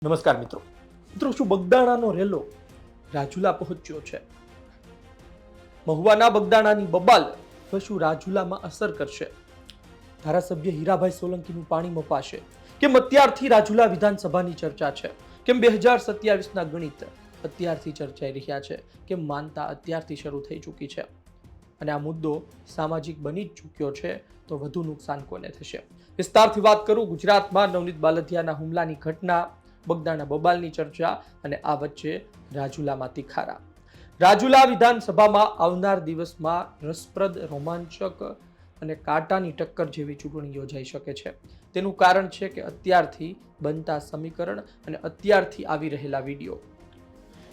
નમસ્કાર મિત્રો શું બગદાણાનો રેલો રાજુલા પહોંચ્યો છે? મહુવાના બગદાણાની બબાલ શું રાજુલામાં અસર કરશે? ધારાસભ્ય હીરાભાઈ સોલંકીનું પાણી મપાશે? કેમ અત્યારથી રાજુલા વિધાનસભાની ચર્ચા છે? કેમ 2027ના ગણિત અત્યારથી ચર્ચાઈ રહ્યા છે? કેમ માનતા અત્યારથી શરૂ થઈ ચૂકી છે? અને આ મુદ્દો સામાજિક બની જ ચૂક્યો છે તો વધુ નુકસાન કોને થશે? વિસ્તારથી વાત કરું. ગુજરાતમાં નવનીત બાલદિયાના હુમલાની ઘટના, બગદાણા બબાલની ચર્ચા અને આ વચ્ચે રાજુલામાં તિખારા. રાજુલા વિધાનસભામાં આવનાર દિવસમાં રસપ્રદ, રોમાંચક અને કાંટાની ટક્કર જેવી ચૂંટણી યોજાઈ શકે છે. તેનું કારણ છે કે અત્યારથી બનતા સમીકરણ અને અત્યારથી આવી રહેલા વિડીયો.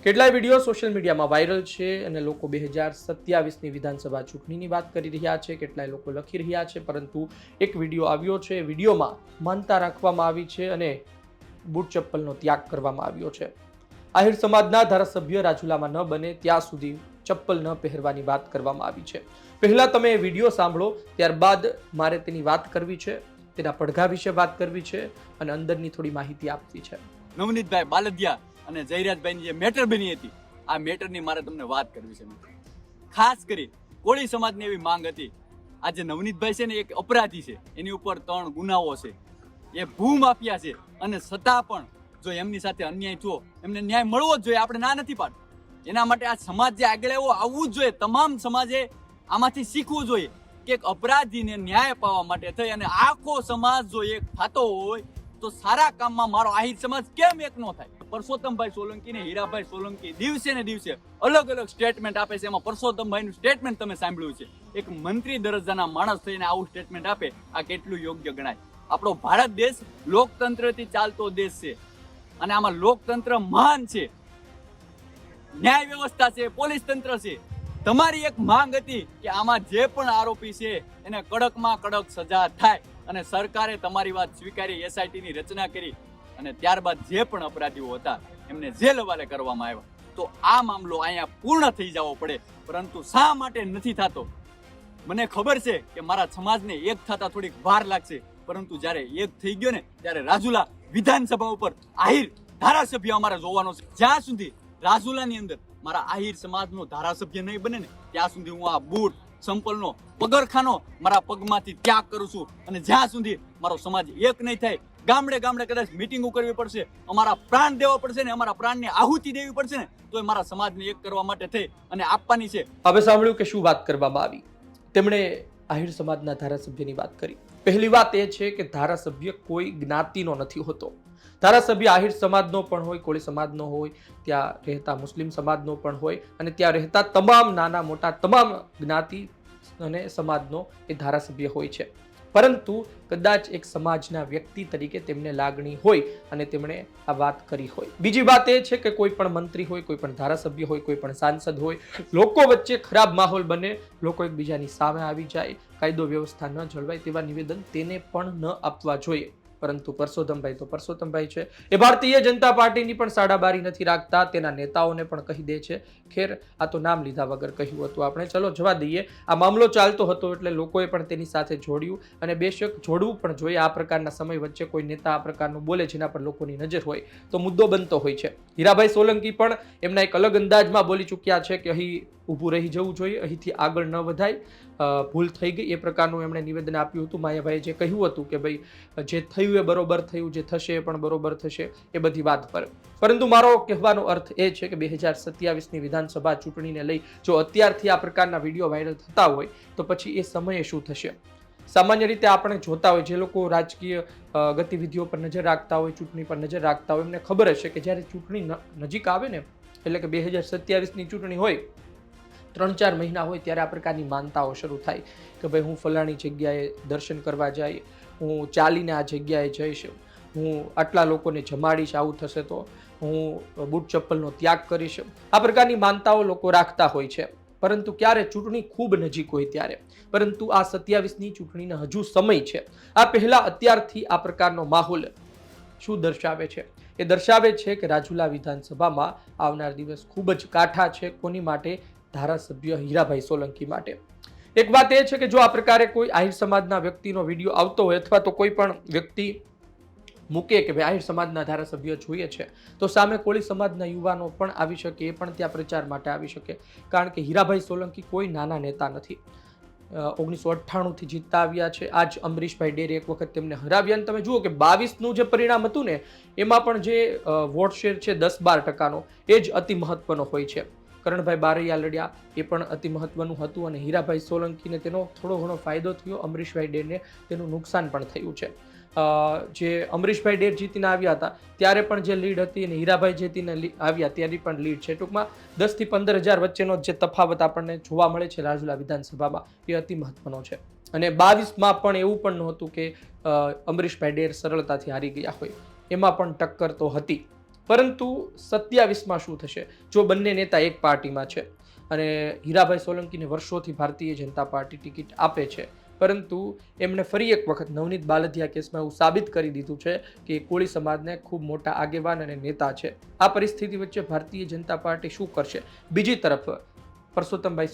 કેટલાય વિડીયો સોશિયલ મીડિયામાં વાયરલ છે અને લોકો 2027ની વિધાનસભા ચૂંટણીની વાત કરી રહ્યા છે. કેટલાય લોકો લખી રહ્યા છે, પરંતુ એક વિડીયો આવ્યો છે. વિડીયોમાં માનતા રાખવામાં આવી છે અને બૂટ ચપ્પલનો ત્યાગ કરવામાં આવ્યો છે. આહિર સમાજના ધારાસભ્ય રાજુલામાં ન બને ત્યાં સુધી ચપ્પલ ન પહેરવાની વાત કરવામાં આવી છે. પહેલા તમે એ વિડીયો સાંભળો, ત્યારબાદ મારે તેની વાત કરવી છે, તેના પડઘા વિશે વાત કરવી છે અને અંદરની થોડી માહિતી આપવી છે. નવનીતભાઈ બાલદિયા અને જયરાજભાઈની જે મેટર બની હતી, આ મેટરની મારે તમને વાત કરવી છે. ખાસ કરી કોળી સમાજની એવી માંગ હતી. આજે નવનીતભાઈ છે ને એક અપરાધી છે, એની ઉપર 3 ગુનાઓ છે, એ ભૂમાફિયા છે અને છતાં પણ જો એમની સાથે અન્યાય થયો, એમને ન્યાય મળવો જ જોઈએ. આપણે ના નથી પાડતા. એના માટે આ સમાજ જે આગળ આવવું જ જોઈએ. તમામ સમાજે આમાંથી શીખવું જોઈએ કે એક અપરાધીને ન્યાય અપાવવા માટે થઈ અને આખો સમાજ જો એક થતો હોય તો સારા કામમાં મારો આહિર સમાજ કેમ એક ન થાય? પરસોત્તમભાઈ સોલંકી ને હીરાભાઈ સોલંકી દિવસે ને દિવસે અલગ અલગ સ્ટેટમેન્ટ આપે છે. એમાં પરસોત્તમભાઈનું સ્ટેટમેન્ટ તમે સાંભળ્યું છે. એક મંત્રી દરજ્જાના માણસ થઈને આવું સ્ટેટમેન્ટ આપે, આ કેટલું યોગ્ય ગણાય? આપણો ભારત દેશ લોકતંત્રથી ચાલતો દેશ છે અને આમાં લોકતંત્ર મહાન છે, ન્યાય વ્યવસ્થા છે, પોલીસ તંત્ર છે. તમારી એક માંગ હતી કે આમાં જે પણ આરોપી છે એને કડકમાં કડક સજા થાય અને સરકારે તમારી વાત સ્વીકારી, એસઆઈટીની રચના કરી અને ત્યારબાદ જે પણ અપરાધીઓ હતા એમને જેલ હવાલે કરવામાં આવ્યા. તો આ મામલો અહીંયા પૂર્ણ થઈ જવો પડે, પરંતુ શા માટે નથી થતો? મને ખબર છે કે મારા સમાજને એક થતા થોડીક વાર લાગશે, પરંતુ જ્યારે એક થઈ ગયો ને ત્યારે રાજુલા વિધાનસભા ઉપર આહિર ધારાસભ્ય અમારે જોવાનો છે. જ્યાં સુધી રાજુલાની અંદર મારા આહિર સમાજનો ધારાસભ્ય નહીં બને ને ત્યાં સુધી હું આ બૂટ સંપલનો પગરખાનો મારા પગમાંથી ત્યાગ કરું છું. અને જ્યાં સુધી મારો સમાજ એક નહીં થાય, ગામડે ગામડે કદાચ મિટિંગો કરવી પડશે, અમારા પ્રાણ દેવા પડશે ને, અમારા પ્રાણની આહુતિ દેવી પડશે ને, તો એ મારા સમાજને એક કરવા માટે થઈ અને આપવાની છે. હવે સાંભળ્યું કે શું વાત કરવામાં આવી. તેમણે આહિર સમાજના ધારાસભ્યની વાત કરી. પહેલી વાત એ છે કે ધારાસભ્ય કોઈ જ્ઞાતિનો નથી હોતો. ધારાસભ્ય આહિર સમાજનો પણ હોય, કોળી સમાજનો હોય, ત્યાં રહેતા મુસ્લિમ સમાજનો પણ હોય અને ત્યાં રહેતા તમામ નાના મોટા તમામ જ્ઞાતિ અને સમાજનો એ ધારાસભ્ય હોય છે. પરંતુ કદાચ એક સમાજના વ્યક્તિ તરીકે તેમને લાગણી હોય અને તેમણે આ વાત કરી હોય. બીજી વાત એ છે કે કોઈ પણ મંત્રી હોય, કોઈ પણ ધારાસભ્ય હોય, કોઈ પણ સાંસદ હોય, લોકો વચ્ચે ખરાબ માહોલ બને, લોકો એકબીજાની સામે આવી જાય, કાયદો વ્યવસ્થા ન જળવાય, તેવા નિવેદન તેને પણ ન આપવા જોઈએ. પરંતુ પરસોત્તમભાઈ તો પરસોત્તમભાઈ છે. એ ભારતીય જનતા પાર્ટીની પણ સાડાબારી નથી રાખતા, તેના નેતાઓને પણ કહી દે છે. ખેર, આ તો નામ લીધા વગર કહ્યું હતું આપણે, ચલો જવા દઈએ. આ મામલો ચાલતો હતો એટલે લોકોએ પણ તેની સાથે જોડ્યું અને બેશક જોડવું પણ જોઈએ. આ પ્રકારના સમય વચ્ચે કોઈ નેતા આ પ્રકારનું બોલે જેના પર લોકોની નજર હોય તો મુદ્દો બનતો હોય છે. હીરાભાઈ સોલંકી પણ એમના એક અલગ અંદાજમાં બોલી ચૂક્યા છે કે અહીં ઊભું રહી જવું જોઈએ, અહીંથી આગળ ન વધાય, ભૂલ થઈ ગઈ, એ પ્રકારનું એમણે નિવેદન આપ્યું હતું. માયાભાઈએ જે કહ્યું હતું કે ભાઈ જે થયું એ બરોબર થયું, જે થશે એ પણ બરોબર થશે, એ બધી વાત પર. પરંતુ મારો કહેવાનો અર્થ એ છે કે 2027ની વિધાનસભા ચૂંટણીને લઈ જો અત્યારથી આ પ્રકારના વિડીયો વાયરલ થતા હોય તો પછી એ સમયે શું થશે? સામાન્ય રીતે આપણે જોતા હોય, જે લોકો રાજકીય ગતિવિધિઓ પર નજર રાખતા હોય, ચૂંટણી પર નજર રાખતા હોય, એમને ખબર હશે કે જ્યારે ચૂંટણી નજીક આવે ને, એટલે કે 2027ની ચૂંટણી હોય, 3-4 મહિના હોય, ત્યારે આ પ્રકારની માનતાઓ શરૂ થાય કે ભાઈ હું ફલાણી જગ્યાએ દર્શન કરવા જાય, હું ચાલીને આ જગ્યાએ જઈશ, હું આટલા લોકોને જમાડીશ, આવું થશે તો હું બૂટ ચપ્પલનો ત્યાગ કરીશ. આ પ્રકારની માનતાઓ લોકો રાખતા હોય છે. પરંતુ ક્યારે ચૂંટણી ખૂબ નજીક હોય ત્યારે. પરંતુ આ 27ની ચૂંટણીનો હજુ સમય છે. આ પહેલા અત્યારથી આ પ્રકારનો માહોલ શું દર્શાવે છે? એ દર્શાવે છે કે રાજુલા વિધાનસભામાં આવનાર દિવસ ખૂબ જ કાઠા છે. કોની માટે? ધારાસભ્ય હીરાભાઈ સોલંકી માટે. એક વાત એ છે કે જો આ પ્રકારે કોઈ આહિર સમાજના વ્યક્તિનો વિડીયો આવતો હોય અથવા તો કોઈ પણ વ્યક્તિ મૂકે કે ભાઈ આહિર સમાજના ધારાસભ્ય જોઈએ છે, તો સામે કોળી સમાજના યુવાનો પણ આવી શકે, એ પણ ત્યાં પ્રચાર માટે આવી શકે. કારણ કે હીરાભાઈ સોલંકી કોઈ નાના નેતા નથી. 1998થી જીતતા આવ્યા છે. આજ અમરીશભાઈ ડેરે એક વખત તેમને હરાવ્યા. અને તમે જુઓ કે 22નું જે પરિણામ હતું ને, એમાં પણ જે વોટ શેર છે 10-12%નો, એ જ અતિ મહત્વનો હોય છે. કરણભાઈ બારૈયા લડ્યા, એ પણ અતિ મહત્વનું હતું. અને હીરાભાઈ સોલંકીને તેનો થોડો ઘણો ફાયદો થયો, અમરીશભાઈ ડેરને તેનું નુકસાન પણ થયું છે. જે અમરીશભાઈ ડેર જીતીને આવ્યા હતા ત્યારે પણ જે લીડ હતી, અને હીરાભાઈ જીતીને આવ્યા ત્યારે પણ લીડ છે. ટૂંકમાં 10 થી 15,000 વચ્ચેનો જે તફાવત આપણને જોવા મળે છે રાજુલા વિધાનસભામાં, એ અતિ મહત્વનો છે. અને 22માં પણ એવું પણ નહોતું કે અમરીશભાઈ ડેર સરળતાથી હારી ગયા હોય, એમાં પણ ટક્કર તો હતી. પરંતુ 27માં શું થશે જો બંને નેતા એક પાર્ટીમાં છે અને હીરાભાઈ સોલંકીને વર્ષોથી ભારતીય જનતા પાર્ટી ટિકિટ આપે છે, પરંતુ એમણે ફરી એક વખત નવનીત બાલદિયા કેસમાં એવું સાબિત કરી દીધું છે કે કોળી સમાજને ખૂબ મોટા આગેવાન અને નેતા છે. આ પરિસ્થિતિ વચ્ચે ભારતીય જનતા પાર્ટી શું કરશે? બીજી તરફ પરસોત્તમભાઈ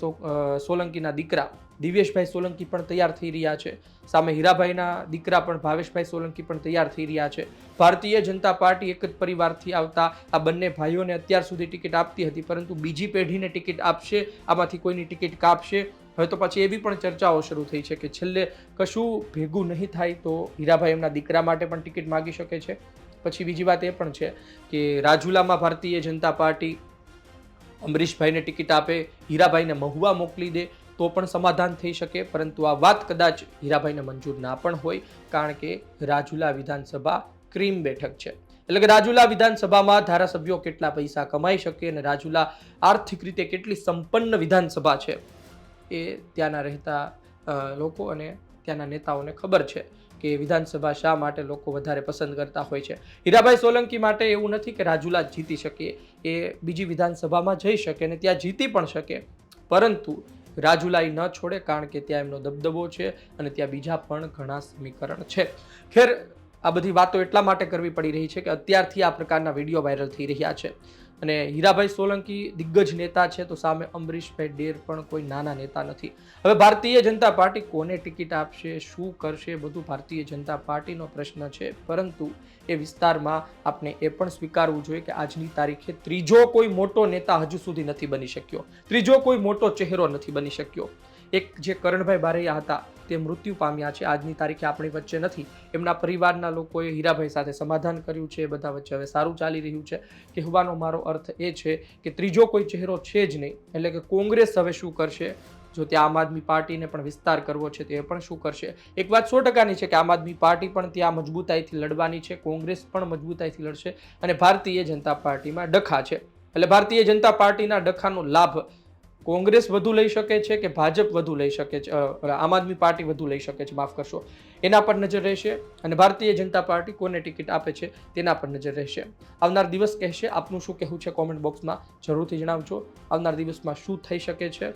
સોલંકીના દીકરા દિવ્યેશભાઈ સોલંકી પણ તૈયાર થઈ રહ્યા છે. સામે હીરાભાઈના દીકરા પણ ભાવેશભાઈ સોલંકી પણ તૈયાર થઈ રહ્યા છે. ભારતીય જનતા પાર્ટી એક જ પરિવારથી આવતા આ બંને ભાઈઓને અત્યાર સુધી ટિકિટ આપતી હતી, પરંતુ બીજી પેઢીને ટિકિટ આપશે, આમાંથી કોઈની ટિકિટ કાપશે. હવે તો પછી એવી પણ ચર્ચાઓ શરૂ થઈ છે કે છેલ્લે કશું ભેગું નહીં થાય તો હીરાભાઈ એમના દીકરા માટે પણ ટિકિટ માગી શકે છે. પછી બીજી વાત એ પણ છે કે રાજુલામાં ભારતીય જનતા પાર્ટી અમરીશભાઈને ટિકિટ આપે, હીરાભાઈને મહુવા મોકલી દે તો પણ સમાધાન થઈ શકે. પરંતુ આ વાત કદાચ હીરાભાઈને મંજૂર ના પણ હોય, કારણ કે રાજુલા વિધાનસભા ક્રીમ બેઠક છે. એટલે કે રાજુલા વિધાનસભામાં ધારાસભ્યો કેટલા પૈસા કમાઈ શકે અને રાજુલા આર્થિક રીતે કેટલી સંપન્ન વિધાનસભા છે, એ ત્યાંના રહેતા લોકો અને ત્યાંના નેતાઓને ખબર છે કે વિધાનસભા શા માટે લોકો વધારે પસંદ કરતા હોય છે. હીરાભાઈ સોલંકી માટે એવું નથી કે રાજુલા જીતી શકે, એ બીજી વિધાનસભામાં જઈ શકે અને ત્યાં જીતી પણ શકે, પરંતુ રાજુલા ન છોડે, કારણ કે ત્યાં એમનો દબદબો છે અને ત્યાં બીજા પણ ઘણા સમીકરણ છે. ખેર, આ બધી વાતો એટલા માટે કરવી પડી રહી છે કે અત્યારથી આ પ્રકારના વિડીયો વાયરલ થઈ રહ્યા છે અને હીરાભાઈ સોલંકી દિગ્ગજ નેતા છે, તો સામે અમરીશભાઈ ડેર પણ કોઈ નાના નેતા નથી. હવે ભારતીય જનતા પાર્ટી કોને ટિકિટ આપશે, શું કરશે, બધું ભારતીય જનતા પાર્ટીનો પ્રશ્ન છે. પરંતુ એ વિસ્તારમાં આપણે એ પણ સ્વીકારવું જોઈએ કે આજની તારીખે ત્રીજો કોઈ મોટો નેતા હજુ સુધી નથી બની શક્યો, ત્રીજો કોઈ મોટો ચહેરો નથી બની શક્યો. એક જે કરણભાઈ બારૈયા હતા તે મૃત્યુ પામ્યા છે, આજની તારીખે આપણી વચ્ચે નથી. એમના પરિવારના લોકોએ હીરાભાઈ સાથે સમાધાન કર્યું છે, બધા વચ્ચે હવે સારું ચાલી રહ્યું છે. કહેવાનો મારો અર્થ એ છે કે ત્રીજો કોઈ ચહેરો છે જ નહીં. એટલે કે કોંગ્રેસ હવે શું કરશે, જો ત્યાં આમ આદમી પાર્ટીને પણ વિસ્તાર કરવો છે તો એ પણ શું કરશે. એક વાત 100%ની છે કે આમ આદમી પાર્ટી પણ ત્યાં મજબૂતાઈથી લડવાની છે, કોંગ્રેસ પણ મજબૂતાઈથી લડશે અને ભારતીય જનતા પાર્ટીમાં ડખા છે. એટલે ભારતીય જનતા પાર્ટીના ડખાનો લાભ કોંગ્રેસ વધુ લઈ શકે છે કે ભાજપ વધુ લઈ શકે છે, આમ આદમી પાર્ટી વધુ લઈ શકે છે, માફ કરશો, એના પર નજર રહેશે. અને ભારતીય જનતા પાર્ટી કોને ટિકિટ આપે છે તેના પર નજર રહેશે. આવનાર દિવસ કહેશે. આપનું શું કહેવું છે કોમેન્ટ બોક્સમાં જરૂરથી જણાવજો. આવનાર દિવસમાં શું થઈ શકે છે?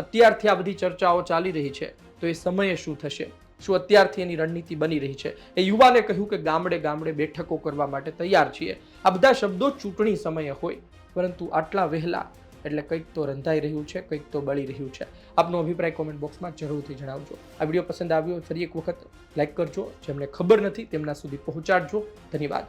અત્યારથી આ બધી ચર્ચાઓ ચાલી રહી છે, તો એ સમયે શું થશે? શું અત્યારથી એની રણનીતિ બની રહી છે? એ યુવાને કહ્યું કે ગામડે ગામડે બેઠકો કરવા માટે તૈયાર છીએ. આ બધા શબ્દો ચૂંટણી સમયે હોય, પરંતુ આટલા વહેલા એટલે કંઈક તો રંધાઈ રહ્યું છે, કંઈક તો બળી રહ્યું છે. આપનો અભિપ્રાય કોમેન્ટ બોક્સમાં જરૂરથી જણાવજો. આ વિડીયો પસંદ આવ્યો ફરી એક વખત લાઈક કરજો, જેમને ખબર નથી તેમના સુધી પહોંચાડજો. ધન્યવાદ.